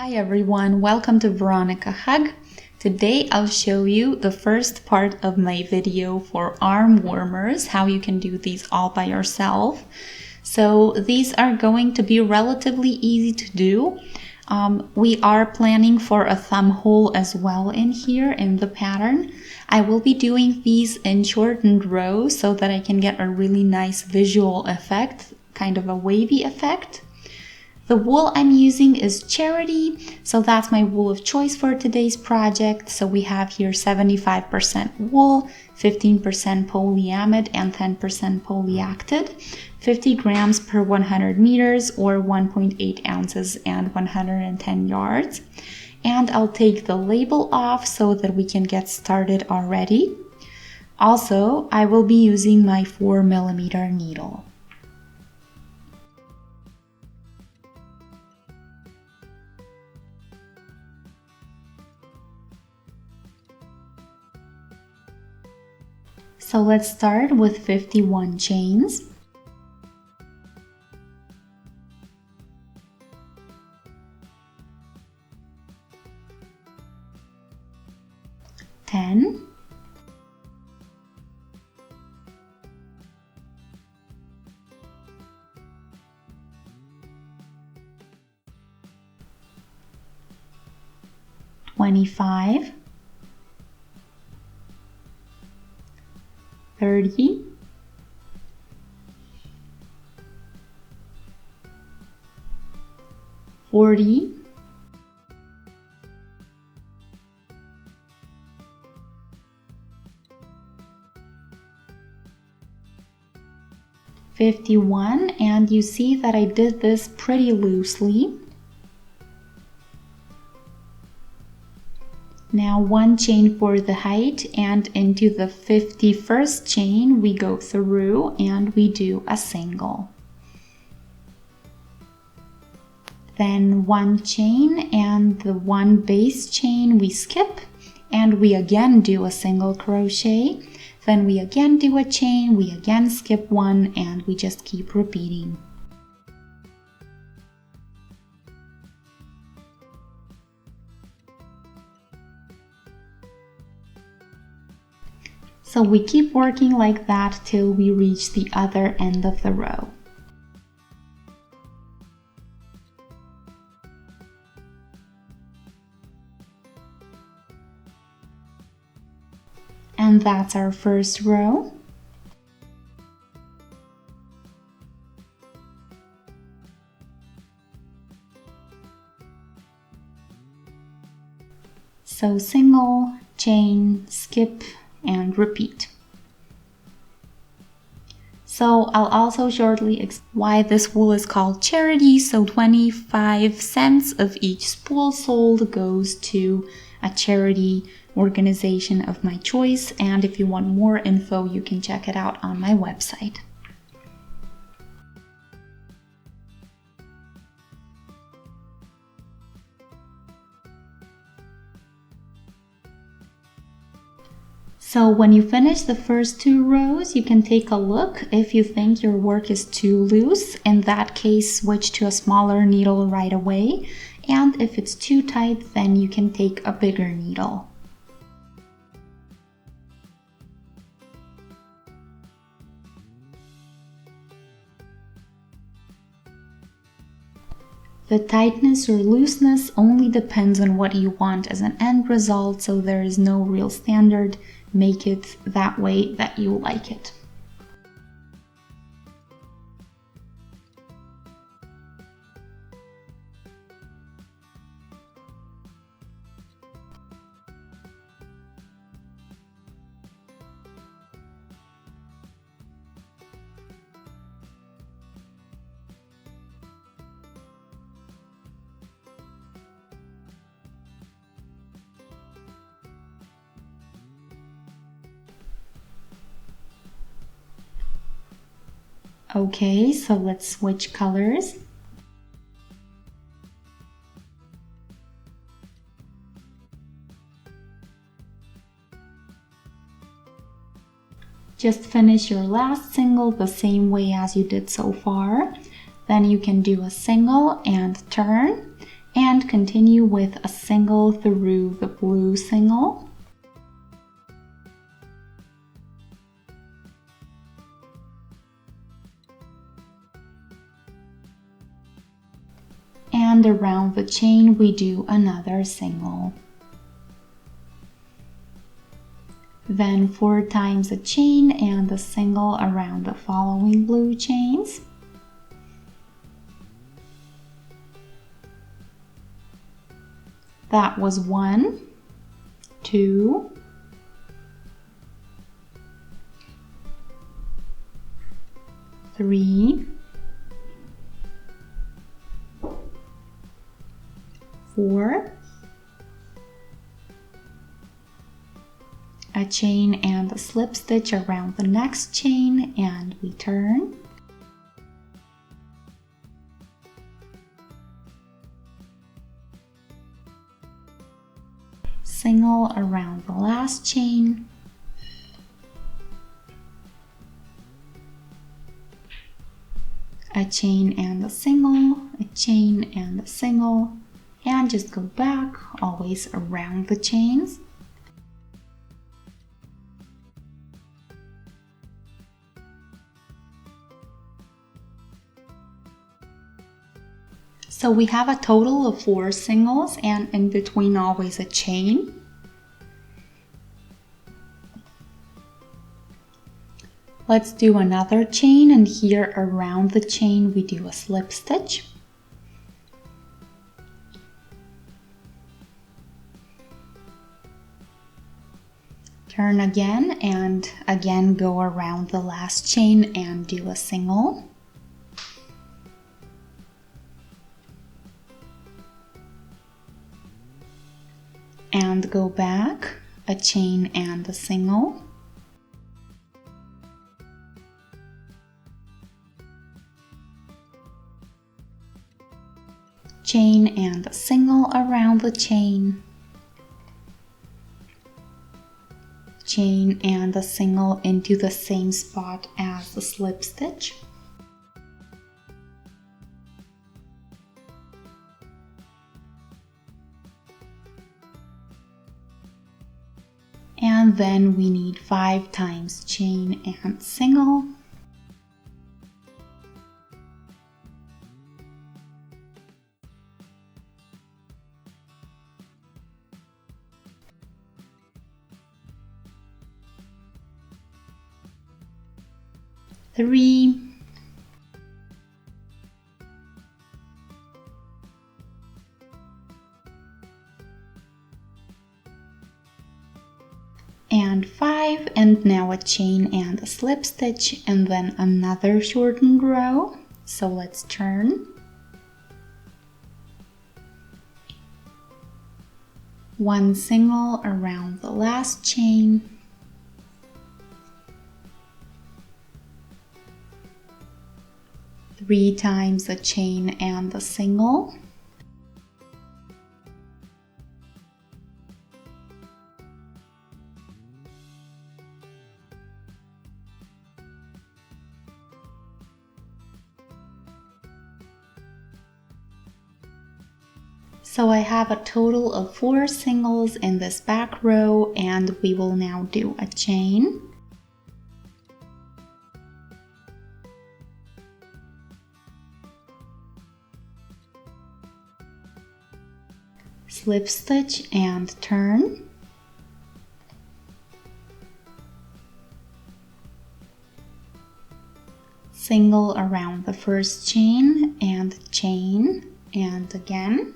Hi everyone, welcome to Veronika Hug. Today I'll show you the first part of my video for arm warmers, how you can do these all by yourself. So these are going to be relatively easy to do. We are planning for a thumb hole as well in here in the pattern. I will be doing these in shortened rows so that I can get a really nice visual effect, kind of a wavy effect. The wool I'm using is Charity, so that's my wool of choice for today's project. So we have here 75% wool, 15% polyamide and 10% polyacted, 50 grams per 100 meters or 1.8 ounces and 110 yards. And I'll take the label off so that we can get started already. Also, I will be using my 4mm needle. So let's start with 51 chains. Ten. 25. 30, 40, 51, and you see that I did this pretty loosely. Now one chain for the height, and into the 51st chain we go through and we do a single. Then one chain and the one base chain we skip and we again do a single crochet. Then we again do a chain, we again skip one, and we just keep repeating. So we keep working like that till we reach the other end of the row. And that's our first row. So single, chain, skip, and repeat. So I'll also shortly explain why this wool is called Charity. So 25 cents of each spool sold goes to a charity organization of my choice, and if you want more info you can check it out on my website. So when you finish the first two rows, you can take a look if you think your work is too loose. In that case, switch to a smaller needle right away. And if it's too tight, then you can take a bigger needle. The tightness or looseness only depends on what you want as an end result, so there is no real standard. Make it that way that you like it. Okay, so let's switch colors. Just finish your last single the same way as you did so far. Then you can do a single and turn, and continue with a single through the blue single. And around the chain we do another single. Then 4 times a chain and a single around the following blue chains. That was 1, 2, 3, 4, a chain and a slip stitch around the next chain, and we turn. Single around the last chain. A chain and a single, a chain and a single, and just go back, always around the chains. So we have a total of 4 singles and in between always a chain. Let's do another chain, and here around the chain we do a slip stitch. Turn again and again go around the last chain and do a single. And go back, a chain and a single. Chain and a single around the chain. Chain and a single into the same spot as the slip stitch. And then we need 5 times chain and single. Three, and 5, and now a chain and a slip stitch, and then another shortened row. So let's turn. One single around the last chain. Three times a chain and a single. So I have a total of 4 singles in this back row, and we will now do a chain. Slip stitch and turn. Single around the first chain and chain, and again.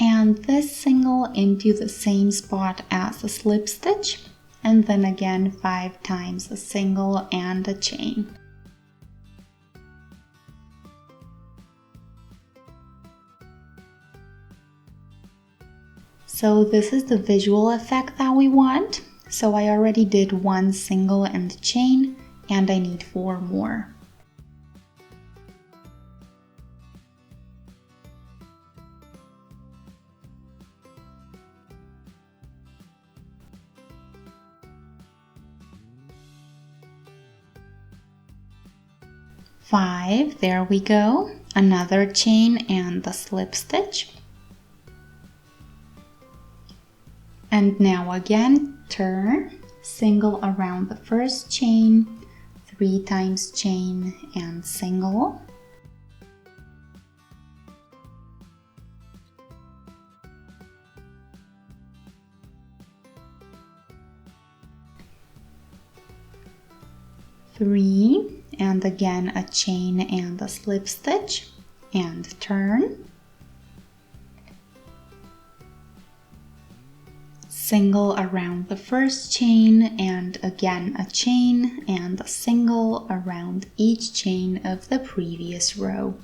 And this single into the same spot as the slip stitch, and then again 5 times a single and a chain. So this is the visual effect that we want. So I already did 1 single and chain, and I need 4 more. 5, there we go, another chain and the slip stitch. And now again, turn, single around the first chain, 3 times chain and single. Three, and again a chain and a slip stitch, and turn. Single around the first chain, and again a chain and a single around each chain of the previous row.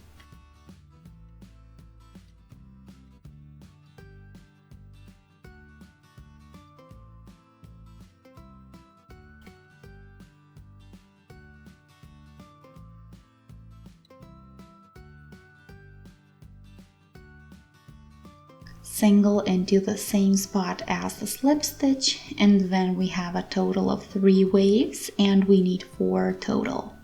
Single into the same spot as the slip stitch, and then we have a total of 3 waves and we need 4 total.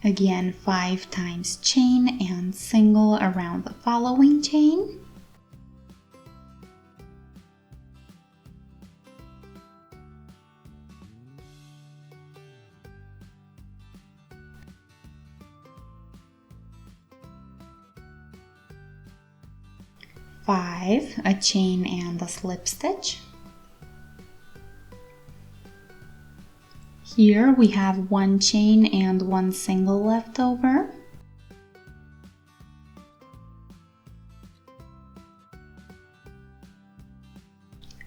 Again, 5 times chain and single around the following chain. Five, a chain and a slip stitch. Here we have 1 chain and 1 single left over.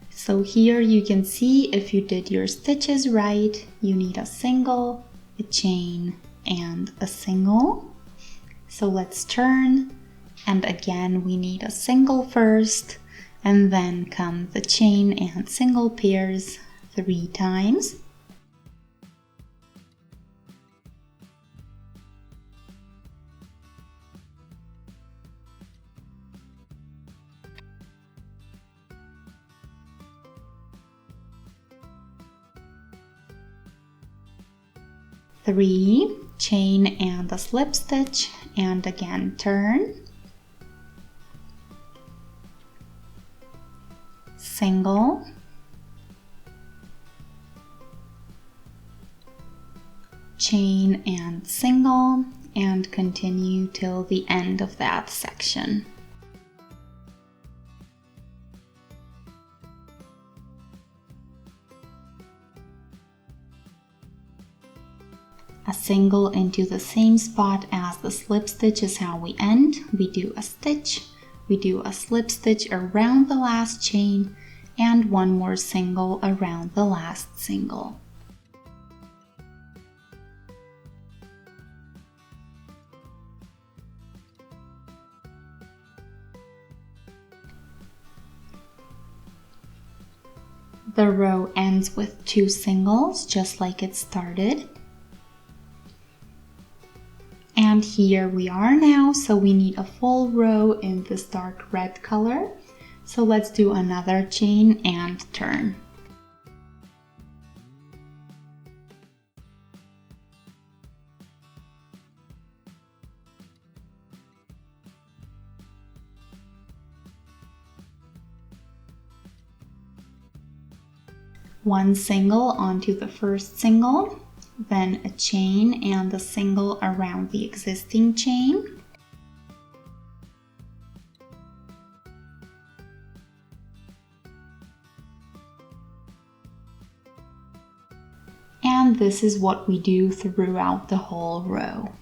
So here you can see if you did your stitches right, you need a single, a chain, and a single. So let's turn. And again, we need a single first, and then come the chain and single pairs 3 times. Three, chain and a slip stitch, and again turn. Single, chain and single, and continue till the end of that section. A single into the same spot as the slip stitch is how we end. We do a stitch, we do a slip stitch around the last chain, and 1 more single around the last single. The row ends with 2 singles, just like it started. And here we are now, so we need a full row in this dark red color. So let's do another chain and turn. One single onto the first single, then a chain and a single around the existing chain. And this is what we do throughout the whole row.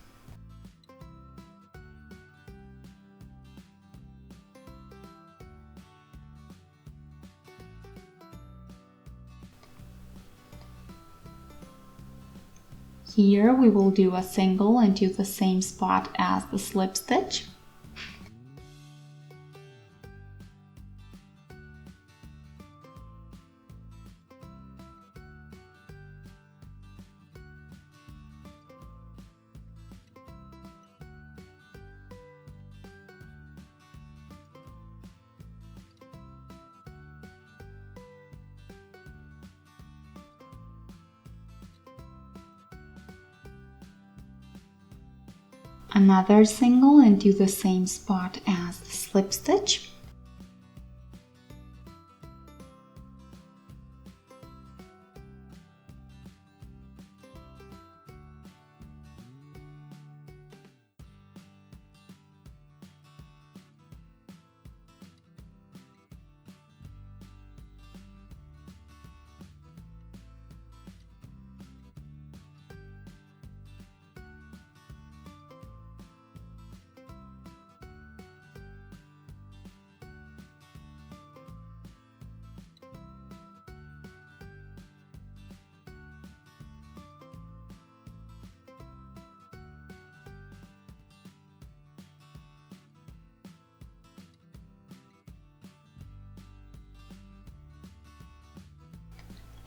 Here we will do a single into the same spot as the slip stitch. another single and do the same spot as the slip stitch.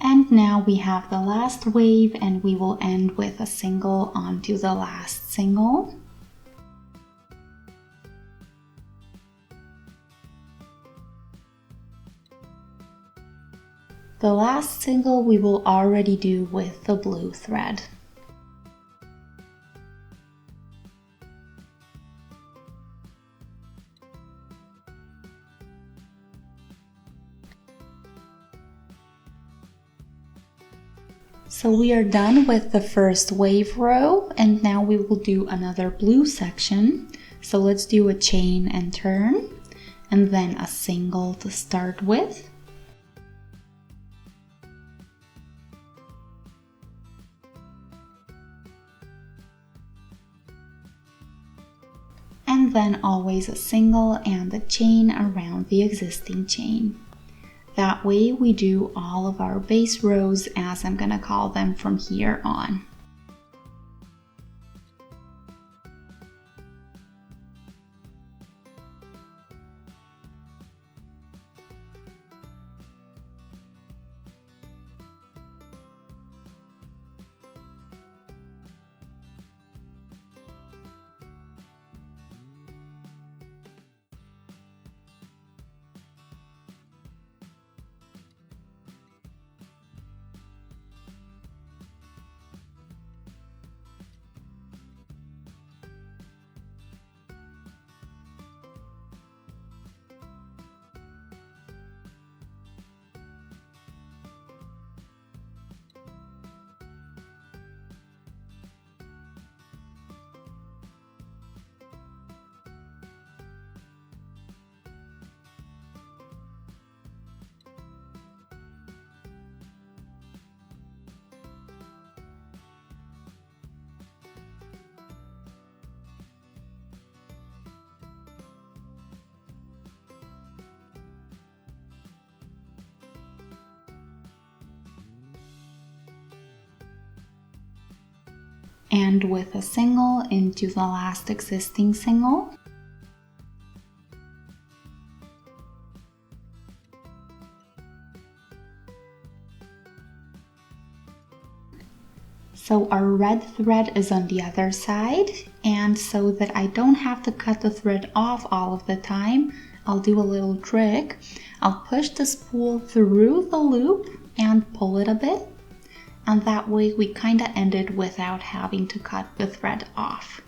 And now we have the last wave, and we will end with a single onto the last single. The last single we will already do with the blue thread. So we are done with the first wave row, and now we will do another blue section. So let's do a chain and turn, and then a single to start with. And then always a single and a chain around the existing chain. That way we do all of our base rows, as I'm gonna call them from here on. And with a single into the last existing single. So our red thread is on the other side, and so that I don't have to cut the thread off all of the time, I'll do a little trick. I'll push the spool through the loop and pull it a bit. And that way we kind of end it without having to cut the thread off.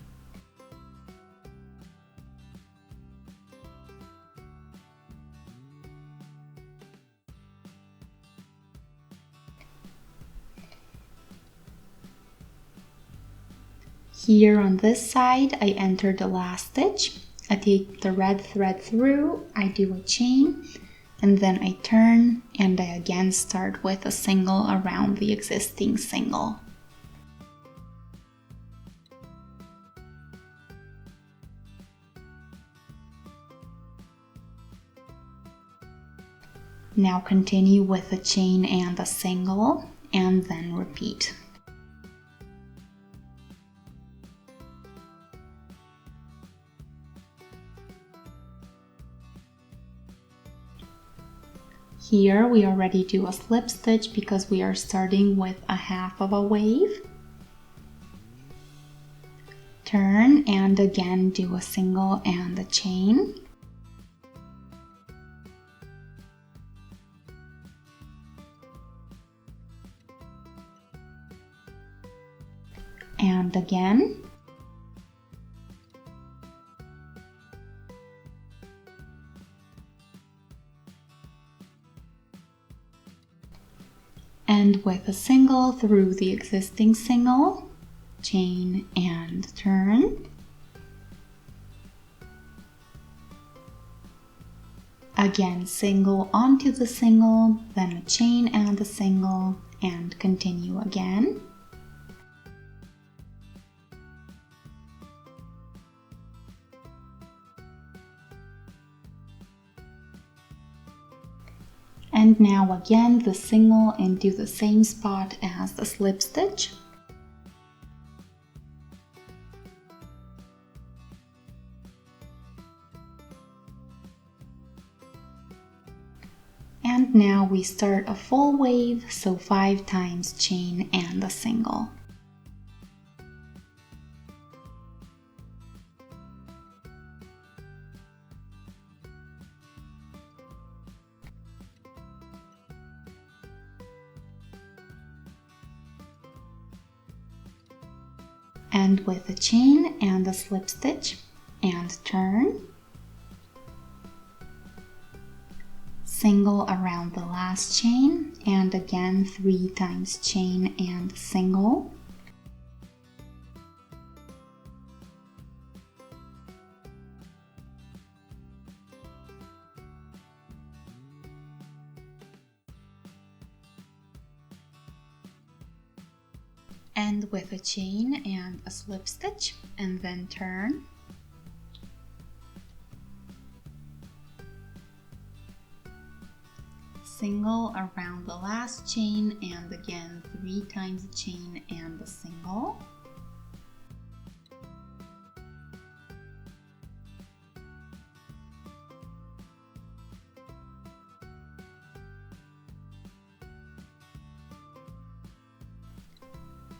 Here on this side, I enter the last stitch. I take the red thread through, I do a chain, and then I turn and I again start with a single around the existing single. Now continue with a chain and a single, and then repeat. Here we already do a slip stitch because we are starting with a half of a wave. Turn and again do a single and a chain. And again. and with a single through the existing single, chain and turn. Again, single onto the single, then a chain and a single, and continue again. And now again the single into the same spot as the slip stitch. And now we start a full wave, so 5 times chain and a single. And with a chain and a slip stitch and turn, single around the last chain, and again 3 times chain and single. And with a chain and a slip stitch, and then turn. Single around the last chain, and again 3 times a chain and a single.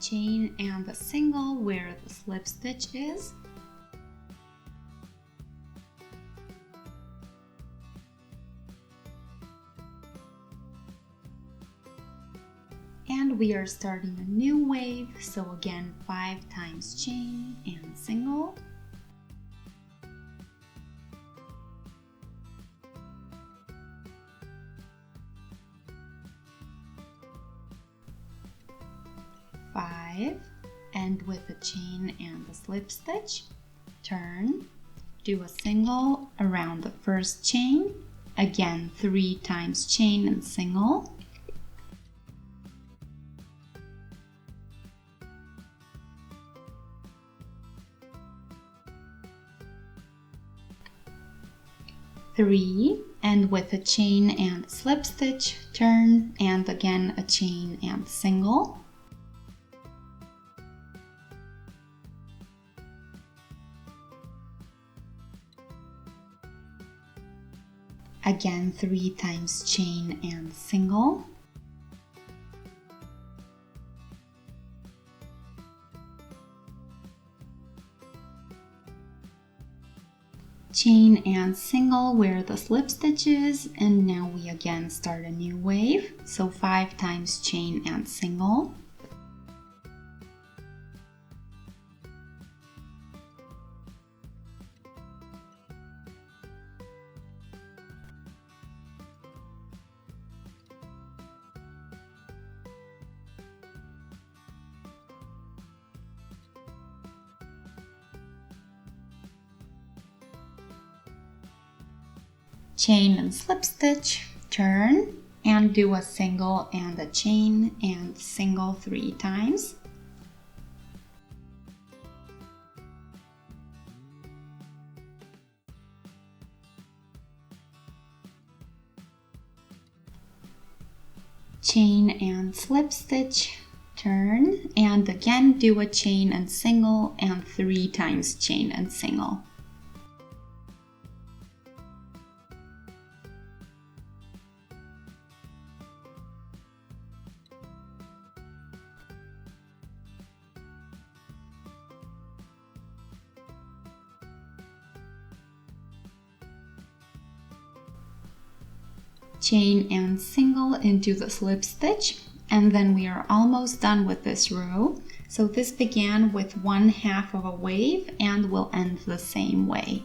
Chain and a single where the slip stitch is. And we are starting a new wave, so again 5 times chain and single. And with a chain and a slip stitch, turn, do a single around the first chain, again 3 times chain and single. Three, and with a chain and slip stitch, turn, and again a chain and single. Again 3 times chain and single. Chain and single where the slip stitch is, and now we again start a new wave, so 5 times chain and single. Chain and slip stitch, turn, and do a single and a chain and single 3 times. Chain and slip stitch, turn, and again do a chain and single and 3 times chain and single. Chain and single into the slip stitch, and then we are almost done with this row. So this began with 1/2 of a wave and will end the same way.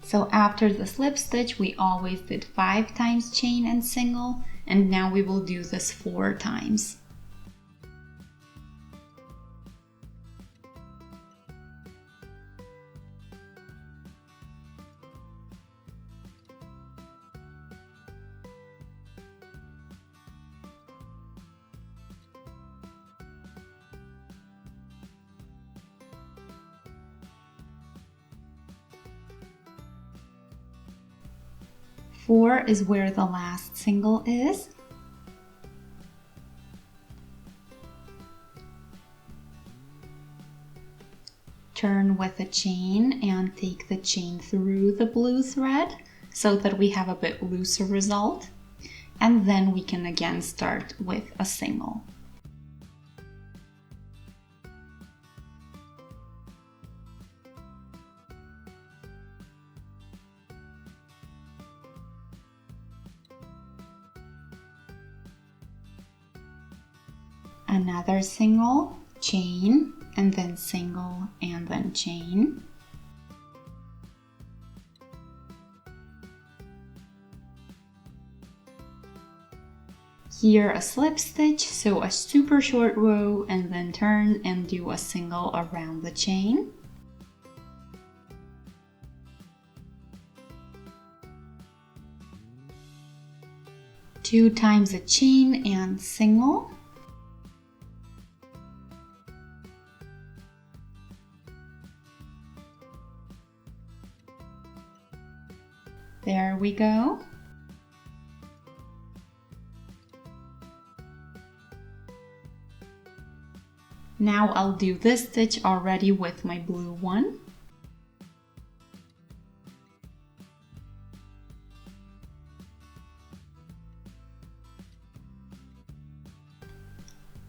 So after the slip stitch, we always did 5 times chain and single, and now we will do this 4 times. Four is where the last single is. Turn with a chain and take the chain through the blue thread so that we have a bit looser result. And then we can again start with a single. Another single, chain, and then single, and then chain. Here a slip stitch, so a super short row, and then turn and do a single around the chain. Two times a chain and single. There we go. Now I'll do this stitch already with my blue one.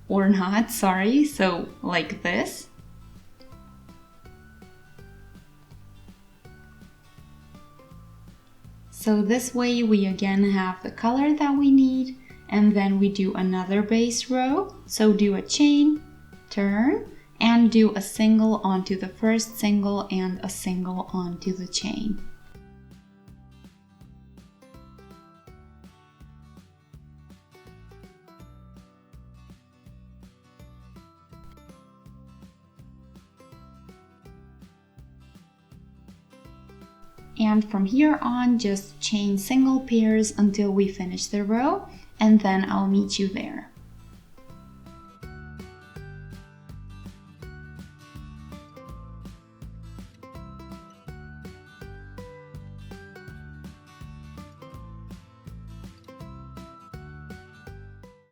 Or not, sorry, so like this. So this way we again have the color that we need, and then we do another base row. So do a chain, turn, and do a single onto the first single and a single onto the chain. And from here on, just chain single pairs until we finish the row, and then I'll meet you there.